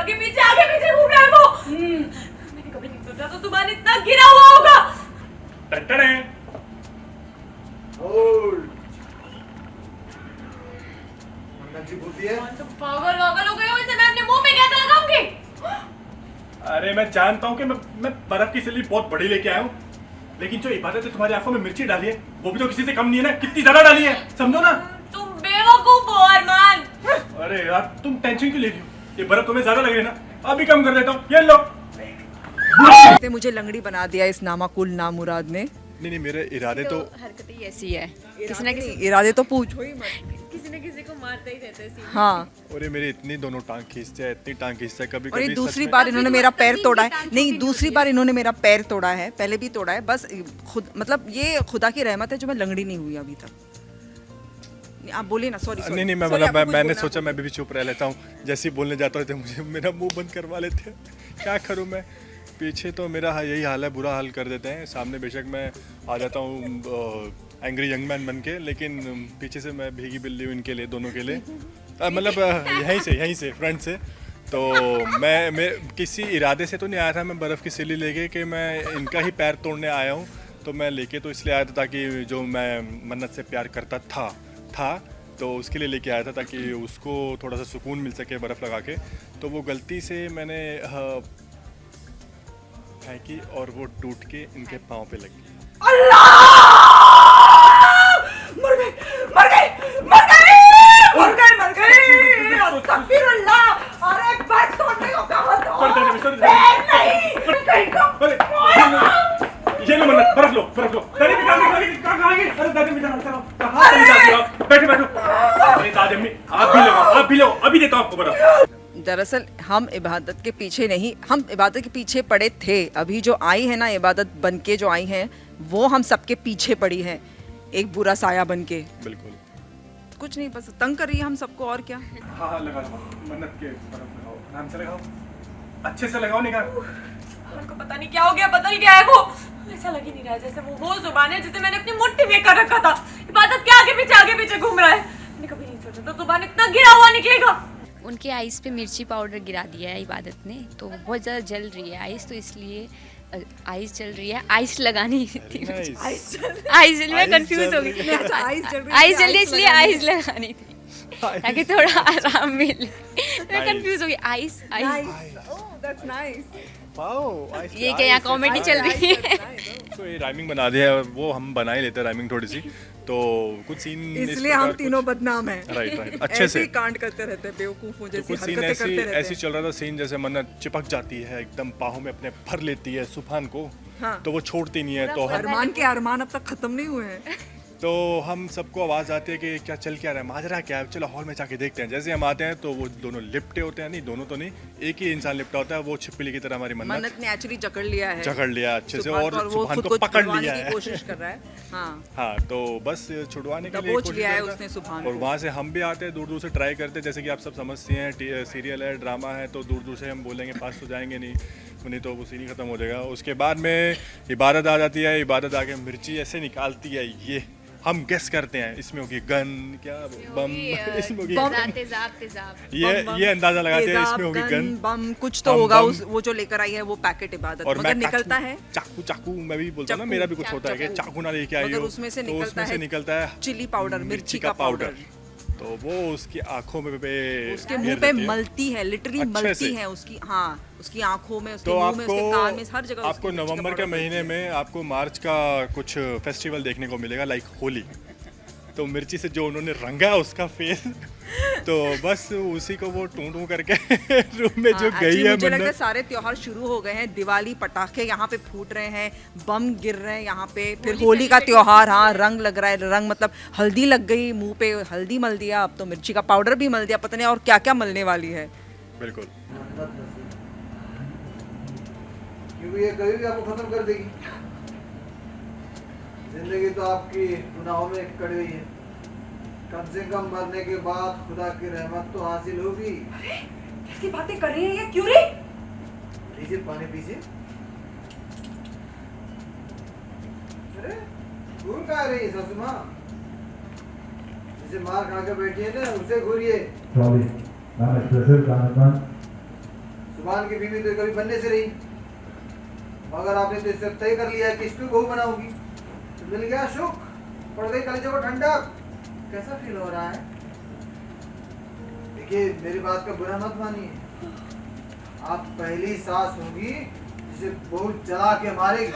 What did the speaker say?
आगे पीछे घूम रहा है वो। मैंने कभी नहीं सोचा तो जुबान इतना गिरा हुआ होगा। टटड़े जी बोलती है तो पागल हो गए हो, इसे मैं अपने मुंह में कैसे लगाऊंगी? अरे मैं जानता हूँ कि मैं बर्फ की सिल्ली बहुत बड़ी लेके आया हूँ, लेकिन जो इबादत है तुम्हारी आंखों में मिर्ची डाली है वो भी तो किसी से कम नहीं है ना। कितनी ज्यादा डाली है, समझो ना। तुम बेवकूफ हो अरमान। अरे यार तुम टेंशन क्यों ले रही हो? ये बर्फ तुम्हें ज्यादा लग रही है ना, अभी कम कर देता हूँ, ये लो। मुझे लंगड़ी बना दिया इस नामाकुल नामुराद ने। नहीं मेरे इरादे तो हरकतें ही ऐसी है, किसी ना किसी इरादे तो पूछो ही मत। किसी ना किसी को मारते ही रहते हैं। हाँ, और ये मेरी इतनी दोनों टांग खींचते हैं, इतनी टांग खींचते हैं, कभी और ये कभी दूसरी बार इन्होंने मेरा पैर तोड़ा है। नहीं, दूसरी बार इन्होंने मेरा पैर तोड़ा है, पहले भी तोड़ा है। बस खुद मतलब ये खुदा की रहमत है जो मैं लंगड़ी नहीं हुई अभी तक। आप बोलिए ना, सॉरी। नहीं मैंने सोचा मैं भी चुप रह लेता हूँ। जैसे ही बोलने जाता हूँ तो मुझे मेरा मुंह बंद करवा लेते हैं। क्या करूँ मैं, पीछे तो मेरा यही हाल है, बुरा हाल कर देते हैं। सामने बेशक मैं आ जाता हूँ एंग्री यंग मैन बन के, लेकिन पीछे से मैं भीगी बिल्ली हूँ इनके लिए, दोनों के लिए। मतलब यहीं से फ्रंट से। तो मैं किसी इरादे से तो नहीं आया था मैं बर्फ़ की सिल्ली लेके कि मैं इनका ही पैर तोड़ने आया हूँ। तो मैं लेके तो इसलिए आया था ताकि जो मैं मन्नत से प्यार करता था तो उसके लिए लेके आया था, ताकि उसको थोड़ा सा सुकून मिल सके बर्फ़ लगा के। तो वो गलती से मैंने फेंकी और वो टूट के इनके पाँव पे लगी। ये लो मन्नत, बर्फ लो। दादी कहाँ गई? अरे दादी बेटा बैठो। अरे दादी अम्मी आप भी लो, अभी देता हूँ आपको बर्फ। दरअसल हम इबादत के पीछे नहीं, हम इबादत के पीछे पड़े थे। अभी जो आई है ना इबादत बन के जो आई हैं, वो हम सबके पीछे पड़ी है, एक बुरा साया बन के। बिल्कुल कुछ नहीं, बस तंग कर रही है हम सबको, और क्या। हाँ लगा मन्नत के बर्फ लगाओ, आराम से लगाओ, अच्छे से लगाओ। निकाल, को पता नहीं क्या हो गया, बदल गया है वो। ऐसा लग ही नहीं रहा है जैसे वो जुबान है जिसे मैंने अपनी मुट्ठी में कर रखा था। इबादत के आगे पीछे घूम रहा है। मैंने कभी नहीं सोचा तो जुबान इतना गिरा हुआ निकलेगा। उनके आइस पे मिर्ची पाउडर गिरा दिया है इबादत ने, तो बहुत ज़्यादा जल रही है आइस, तो इसलिए आइस जल रही है। आइस लगानी थी, आइस मैं कंफ्यूज हो गई। आइस जल रही है इसलिए आइस लगानी थी ताकि थोड़ा आराम मिले। मैं कंफ्यूज हो गई। आइस ये क्या यहाँ कॉमेडी चल रही है? तो ये राइमिंग बना दिया है, वो हम बना ही लेते हैं राइमिंग थोड़ी सी, तो कुछ सीन इसलिए हम तीनों बदनाम हैं। राइट अच्छे से कांड करते रहते हैं, बेवकूफों जैसी कुछ सीन हरकतें करते रहते हैं। ऐसी चल रहा था सीन, जैसे मन्नत चिपक जाती है एकदम बाहों में अपने, भर लेती है सुभान को। हाँ। तो वो छोड़ती नहीं है। तो अरमान के अरमान अब तक खत्म नहीं हुए हैं। तो हम सबको आवाज़ आती है कि क्या चल क्या रहा है, माजरा क्या है, चलो हॉल में जाके देखते हैं। जैसे हम आते हैं तो वो दोनों लिपटे होते हैं, नहीं दोनों तो नहीं, एक ही इंसान लिपटा होता है। वो छिपकली की तरह हमारी मन्नत ने एक्चुअली जकड़ लिया है अच्छे से, और सुभान को पकड़ लिया है, कोशिश कर रहा है। हाँ, तो बस छुड़वाने के लिए दबोच लिया है उसने सुभान को। और वहाँ से हम भी आते हैं, दूर दूर से ट्राई करते हैं। जैसे कि आप सब समझती हैं, सीरियल है, ड्रामा है, तो दूर दूर से हम बोलेंगे पास तो जाएंगे नहीं तो वो सीन ही खत्म हो जाएगा। उसके बाद में इबादत आ जाती है। इबादत आके मिर्ची ऐसे निकालती है, ये हम गेस करते हैं इसमें होगी गन, क्या बम, इसमें होगी ये अंदाजा लगाते हैं इसमें होगी गन बम, कुछ तो होगा। वो जो लेकर आई है वो पैकेट इबादत, और मगर निकलता है चाकू। मैं भी बोलता हूँ ना, मेरा भी कुछ होता है कि चाकू ना लेके आई हो, उसमें से निकलता है चिली पाउडर, मिर्ची का पाउडर। तो वो उसकी आंखों में उसके मुंह पे मलती है, लिटरली मलती है उसकी। हाँ, उसकी आंखों में, उसके मुंह में, उसके कान में, हर जगह। आपको नवंबर के महीने में आपको मार्च का कुछ फेस्टिवल देखने को मिलेगा, लाइक होली। तो मिर्ची से जो उन्होंने रंगा उसका फेस, तो बस उसी को वो टूं करके रूम में जो गई है। मुझे लगता है सारे त्योहार शुरू हो गए हैं, दिवाली, पटाखे यहाँ पे फूट रहे हैं, बम गिर रहे हैं यहाँ पे, फिर होली का त्योहार। हाँ, रंग लग रहा है, रंग मतलब हल्दी लग गई मुंह पे, हल्दी मल दिया, अब तो मिर्ची का पाउडर भी मल दिया, पता नहीं और क्या क्या मलने वाली है। बिल्कुल, क्योंकि ये कभी भी आपको खत्म कर देगी। जिंदगी तो आपकी गुनाहों में कड़ी हुई है, कम से कम मरने के बाद खुदा की रहमत तो हासिल होगी। अरे कैसी बातें कर रही है ये, क्यों रे? लीजिए पानी पीजिए। अरे घूर कहाँ रही है सासू माँ? जिसे मार खा के बैठी है ना, उसे घूरिए। सुभान की बीवी तो कभी बनने से रही, मगर आपने तो इससे तय कर लिया कि इसको बहू बनाऊंगी, तो मिल गया सुख, पड़ गई कलेजे को ठंडक। कैसा फील हो रहा है? देखिए मेरी बात का बुरा मत मानिए, आप पहली सास होगी जिसे बहू जला के मारेगी।